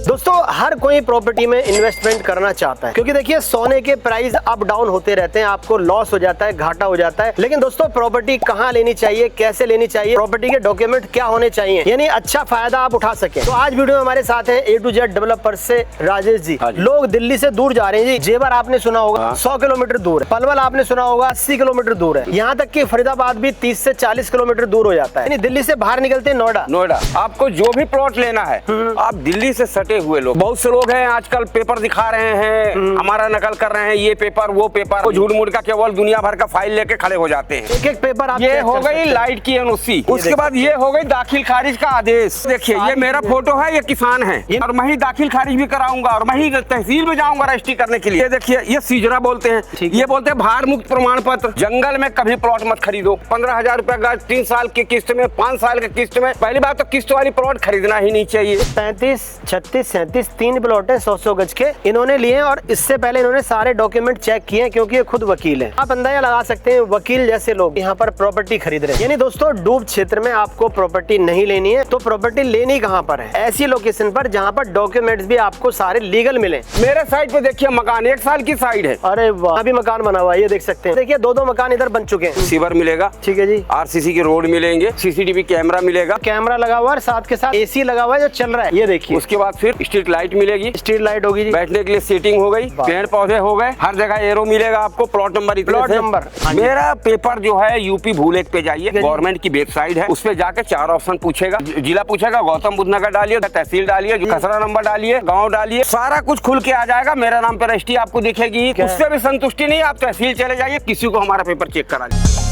दोस्तों हर कोई प्रॉपर्टी में इन्वेस्टमेंट करना चाहता है, क्योंकि देखिए सोने के प्राइस अप डाउन होते रहते हैं, आपको लॉस हो जाता है, घाटा हो जाता है। लेकिन दोस्तों प्रॉपर्टी कहाँ लेनी चाहिए, कैसे लेनी चाहिए, प्रॉपर्टी के डॉक्यूमेंट क्या होने चाहिए, यानी अच्छा फायदा आप उठा सके। तो आज वीडियो में हमारे साथ है A to Z डेवलपर से राजेश जी। लोग दिल्ली से दूर जा रहे हैं जी, जेवर आपने सुना होगा 100 किलोमीटर दूर है, पलवल आपने सुना होगा 80 किलोमीटर दूर है, यहाँ तक कि फरीदाबाद भी 30 से 40 किलोमीटर दूर हो जाता है। यानी दिल्ली से बाहर निकलते हैं नोएडा। आपको जो भी प्लॉट लेना है, आप दिल्ली से सटे हुए लोग, बहुत से लोग हैं आजकल पेपर दिखा रहे हैं, हमारा नकल कर रहे हैं, ये पेपर वो पेपर, झूठ मूठ का केवल दुनिया भर का फाइल लेके खड़े हो जाते हैं। एक एक पेपर आप ये हो गई लाइट की एनओसी, उसके बाद ये हो गई दाखिल खारिज का आदेश। देखिए ये मेरा फोटो है, ये किसान है और मैं ही दाखिल खारिज भी कराऊंगा और मैं ही तहसील में जाऊंगा रजिस्ट्री करने के लिए। ये देखिए ये सीजरा बोलते हैं, ये बोलते हैं भार मुक्त प्रमाण पत्र। जंगल में कभी प्लॉट मत खरीदो, 15,000 रुपए का 3 साल की किस्त में, 5 साल की किस्त में। पहली बात तो किस्त वाली प्लॉट खरीदना ही नहीं चाहिए। 35, 36, 37 3 प्लॉट है 100 गज के इन्होंने लिए और इससे पहले इन्होंने सारे डॉक्यूमेंट चेक किए, क्योंकि ये खुद वकील है। आप अंदाजा लगा सकते हैं वकील जैसे लोग यहाँ पर प्रॉपर्टी खरीद रहे हैं। यानी दोस्तों डूब क्षेत्र में आपको प्रॉपर्टी नहीं लेनी है, तो प्रॉपर्टी लेनी कहाँ पर है? ऐसी लोकेशन पर जहाँ पर डॉक्यूमेंट्स भी आपको सारे लीगल मिले। मेरे साइड पे देखिए मकान 1 साल की साइड है। अरे वाह, अभी मकान बना हुआ है, ये देख सकते हैं। देखिए 2 मकान इधर बन चुके हैं। सीवर मिलेगा, ठीक है जी, आरसीसी के रोड मिलेंगे, सीसीटीवी कैमरा मिलेगा, कैमरा लगा हुआ है, साथ के साथ एसी लगा हुआ है जो चल रहा है, ये देखिए। उसके बाद फिर स्ट्रीट लाइट मिलेगी, स्ट्रीट लाइट होगी जी, बैठने के लिए सीटिंग हो गई, पेड़ पौधे हो गए, हर जगह एरो मिलेगा आपको। Plot number plot number. मेरा पेपर जो है यूपी भूलेख पे जाइए, गवर्नमेंट की वेबसाइट है, उस पे जाके 4 ऑप्शन पूछेगा। जिला पूछेगा, गौतम बुद्ध नगर डालिए, तहसील डालिए, खसरा नंबर डालिए, गाँव डालिए, सारा कुछ खुल के आ जाएगा। मेरा नाम पे रजिस्ट्री आपको दिखेगी। उससे भी संतुष्टि नहीं, आप तहसील चले जाइए, किसी को हमारा पेपर चेक करा लीजिए।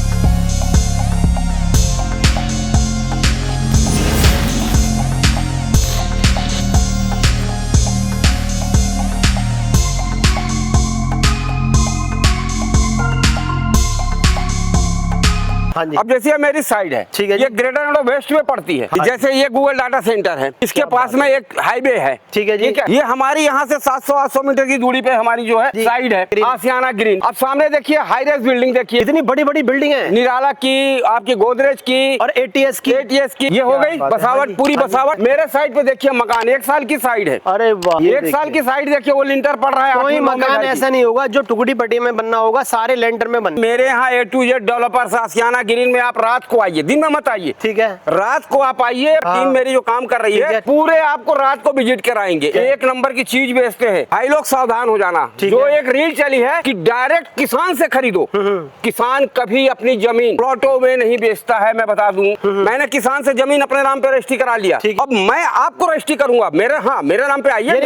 हाँ जी। अब जैसे ये मेरी साइड है, ठीक है, ये ग्रेटर नोएडा वेस्ट में पड़ती है। जैसे ये गूगल डाटा सेंटर है, इसके पास में एक हाईवे है, ठीक है जी। ये हमारी यहाँ से 700-800 मीटर की दूरी पे हमारी जो है साइड है, आसियाना ग्रीन। अब सामने देखिए हाई राइज बिल्डिंग, देखिए इतनी बड़ी बड़ी बिल्डिंग है, निराला की, आपकी गोदरेज की और ATS की। ये हो गई बसावट, पूरी बसावट। मेरे साइड पे देखिए मकान 1 साल की साइड है। अरे वाह, 1 साल की साइड देखिए, वो लिंटर पड़ रहा है। कोई मकान ऐसा नहीं होगा जो टुकड़ी पट्टी में बनना होगा, सारे लेंटर में बन। मेरे यहाँ A to Z developers Ashiana green में आप रात को आइए, दिन में मत आइए, ठीक है? रात को आप आइए। टीम मेरी जो काम कर रही है पूरे आपको रात को विजिट कराएंगे। 1 नंबर की चीज बेचते हैं भाई लोग, सावधान हो जाना। जो एक रील चली है कि डायरेक्ट किसान से खरीदो, किसान कभी अपनी जमीन प्लॉटों में नहीं बेचता है, मैं बता दूं। मैंने किसान से जमीन अपने नाम पे रजिस्ट्री करा लिया, अब मैं आपको रजिस्ट्री करूंगा। मेरे नाम पे आइए,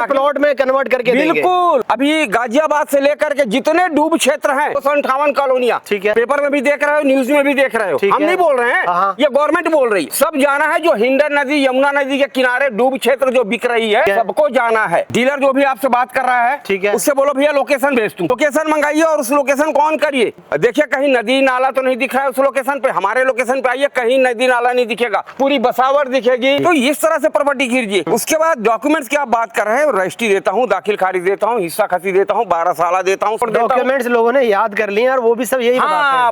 प्लॉट में कन्वर्ट करके बिल्कुल। अभी गाजियाबाद से लेकर के जितने डूब क्षेत्र हैं 258 कॉलोनियां, ठीक है, पेपर में भी देख रहे हो, न्यूज में भी देख रहे हो, हम नहीं बोल रहे हैं, ये गवर्नमेंट बोल रही। सब जाना है जो हिंडन नदी, यमुना नदी के किनारे डूब क्षेत्र जो बिक रही है, सबको जाना है। डीलर जो भी आपसे बात कर रहा है, ठीक है, उससे बोलो भैया लोकेशन भेज दूं, लोकेशन मंगाइए और उस लोकेशन को ऑन करिए। देखिए कहीं नदी नाला तो नहीं दिख रहा है उस लोकेशन पे, हमारे लोकेशन पे आइए, कहीं नदी नाला नहीं दिखेगा, पूरी बसावट दिखेगी। तो इस तरह से प्रॉपर्टी खरीदिए। उसके बाद डॉक्यूमेंट्स की आप बात कर रहे हैं, रजिस्ट्री देता हूँ, दाखिल खारिज देता हूँ, हिस्सा खसी देता हूँ, 12 साल देता हूँ। डॉक्यूमेंट्स लोगों ने याद कर लिए और वो भी सब यही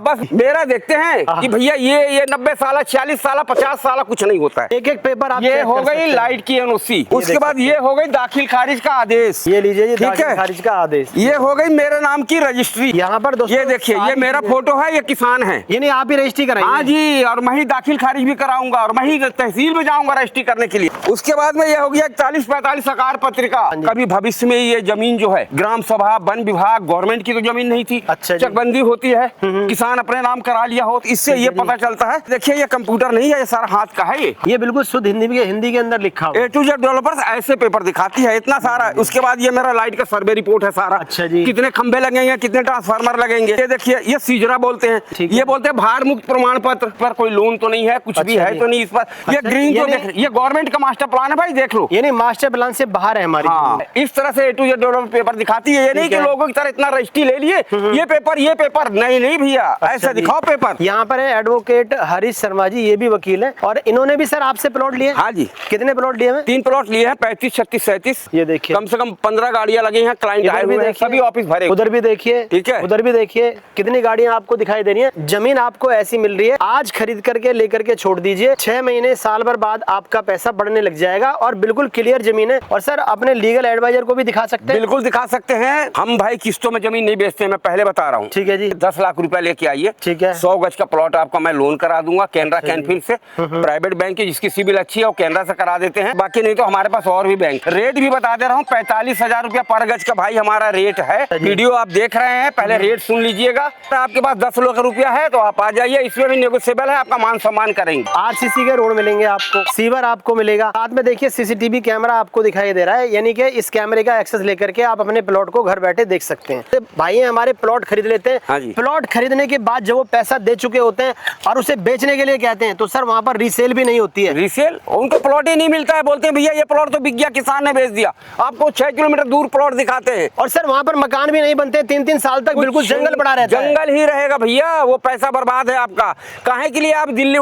बस मेरा देखते हैं कि भैया ये 90 साल, 40 साल, 50 साल कुछ नहीं होता है। एक एक पेपर आप ये हो गई लाइट की एनओसी, उसके बाद ये हो गई दाखिल खारिज का आदेश। ये लीजिए जी, ठीक है, खारिज का आदेश। ये हो गई मेरे नाम की रजिस्ट्री। यहाँ पर दोस्तों ये देखिए, ये मेरा फोटो है, ये किसान है, ये नहीं आप ही रजिस्ट्री कराएंगे? हाँ जी, और मैं ही दाखिल खारिज भी कराऊंगा और मैं ही तहसील में जाऊंगा रजिस्ट्री करने के लिए। उसके बाद में ये हो गया 41-45 सरकार पत्रिका। कभी भविष्य में ये जमीन जो है ग्राम सभा, वन विभाग, गवर्नमेंट की तो जमीन नहीं थी, चकबंदी होती है, किसान अपने नाम करा लिया हो, इससे ये पता चलता है। देखिए ये कंप्यूटर नहीं है, ये सारा हाथ का है। ये बिल्कुल शुद्ध हिंदी के अंदर लिखा हुआ। A to Z डेवलपर्स ऐसे पेपर दिखाती है, इतना सारा। उसके बाद ये मेरा लाइट का सर्वे रिपोर्ट है सारा। अच्छा जी, कितने खंबे लगेंगे, कितने ट्रांसफार्मर लगेंगे। ये देखिए, ये सीजरा बोलते हैं, ये बोलते हैं भार मुक्त प्रमाण पत्र पर कोई लोन तो नहीं है, कुछ भी है तो नहीं इस पर। ये ग्रीन जो देख, ये गवर्नमेंट का मास्टर प्लान है भाई, देख लो। यानी मास्टर प्लान से बाहर है हमारी। हाँ, इस तरह से A to Z developer paper दिखाती है। ये नहीं कि लोगों की तरह इतना रजिस्ट्री ले लिए, ये पेपर नहीं भैया, ऐसा दिखाओ पेपर। पर। यहाँ पर है एडवोकेट हरीश शर्मा जी, ये भी वकील है, और इन्होंने भी सर आपसे प्लॉट लिए? हाँ जी। कितने प्लॉट लिए हैं? 3 प्लॉट लिए हैं, 35, 36, 37। ये देखिए, कम से कम 15 गाड़ियां लगी हैं, क्लाइंट आए हुए हैं, सभी ऑफिस भरे। उधर भी देखिए, ठीक है, उधर भी देखिए, कितनी गाड़ियां आपको दिखाई दे रही हैं। जमीन आपको ऐसी मिल रही है, आज खरीद करके लेकर के छोड़ दीजिए, 6 महीने साल भर बाद आपका पैसा बढ़ने लग जाएगा, और बिल्कुल क्लियर जमीन है। और सर अपने लीगल एडवाइजर को भी दिखा सकते हैं? बिल्कुल दिखा सकते हैं। हम भाई किस्तों में जमीन नहीं बेचते हैं, मैं पहले बता रहा हूँ। ठीक है जी। 10 लाख रुपया लेके आइए, ठीक है, 100 गज का प्लॉट आपका मैं लोन करा दूंगा कैनरा कैनफिन से। प्राइवेट बैंक की जिसकी सिविल अच्छी है वो कैनरा से करा देते हैं, बाकी नहीं तो हमारे पास और भी बैंक। रेट भी बता दे रहा हूँ, 45,000 रुपया पर गज का भाई हमारा रेट है। वीडियो आप देख रहे हैं, पहले रेट सुन लीजिएगा। आपके पास 10 लाख रुपया है तो आप आ जाइए, इसमें भी नेगोशिएबल है, आपका मान सम्मान करेंगे। आरसीसी के रोड मिलेंगे आपको, सीवर आपको मिलेगा, साथ में देखिए सीसीटीवी कैमरा आपको दिखाई दे रहा है, यानी कि इस कैमरे का एक्सेस लेकर के आप अपने प्लॉट को घर बैठे देख सकते हैं। तो भाई हमारे प्लॉट खरीद लेते हैं, हाँ जी। प्लॉट खरीदने के बाद जब वो पैसा दे चुके होते हैं और उसे बेचने के लिए कहते हैं, तो सर वहाँ पर रीसेल भी नहीं होती है। रीसेल उनको प्लॉट ही नहीं मिलता है, बोलते हैं भैया ये प्लॉट तो बिक गया, किसान ने बेच दिया। आपको 6 किलोमीटर दूर प्लॉट दिखाते हैं, और सर वहाँ पर मकान भी नहीं बनते, 3-3 साल तक बिल्कुल जंगल पड़ा रहता है। जंगल ही रहेगा भैया, वो पैसा बर्बाद है आपका। काहे के लिए आप दिल्ली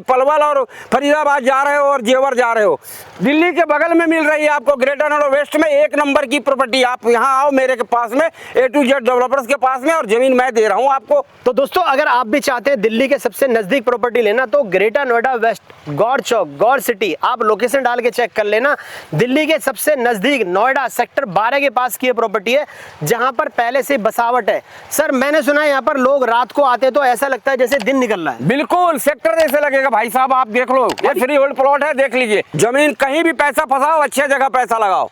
पलवल और फरीदाबाद जा रहे हो और जेवर जा रहे हो? दिल्ली के बगल में मिल रही है आपको, ग्रेटर नोएडा वेस्ट में 1 नंबर की प्रॉपर्टी। आप यहाँ आओ मेरे के पास में, A to Z डेवलपर्स के पास में, और जमीन मैं दे रहा हूँ आपको। तो दोस्तों अगर आप भी चाहते हैं दिल्ली के सबसे नजदीक प्रॉपर्टी लेना, तो ग्रेटर नोएडा वेस्ट, गौर चौक, गौर सिटी, आप लोकेशन डाल के चेक कर लेना। दिल्ली के सबसे नजदीक नोएडा सेक्टर 12 के पास की प्रॉपर्टी है, जहां पर पहले से बसावट है। सर मैंने सुना है यहाँ पर लोग रात को आते तो ऐसा लगता है जैसे दिन निकल रहा है। बिल्कुल सेक्टर जैसे लगेगा भाई साहब, आप देख लो, ये फ्री होल्ड प्लॉट है, देख लीजिए। जमीन कहीं भी पैसा फंसाओ, अच्छी जगह पैसा लगाओ।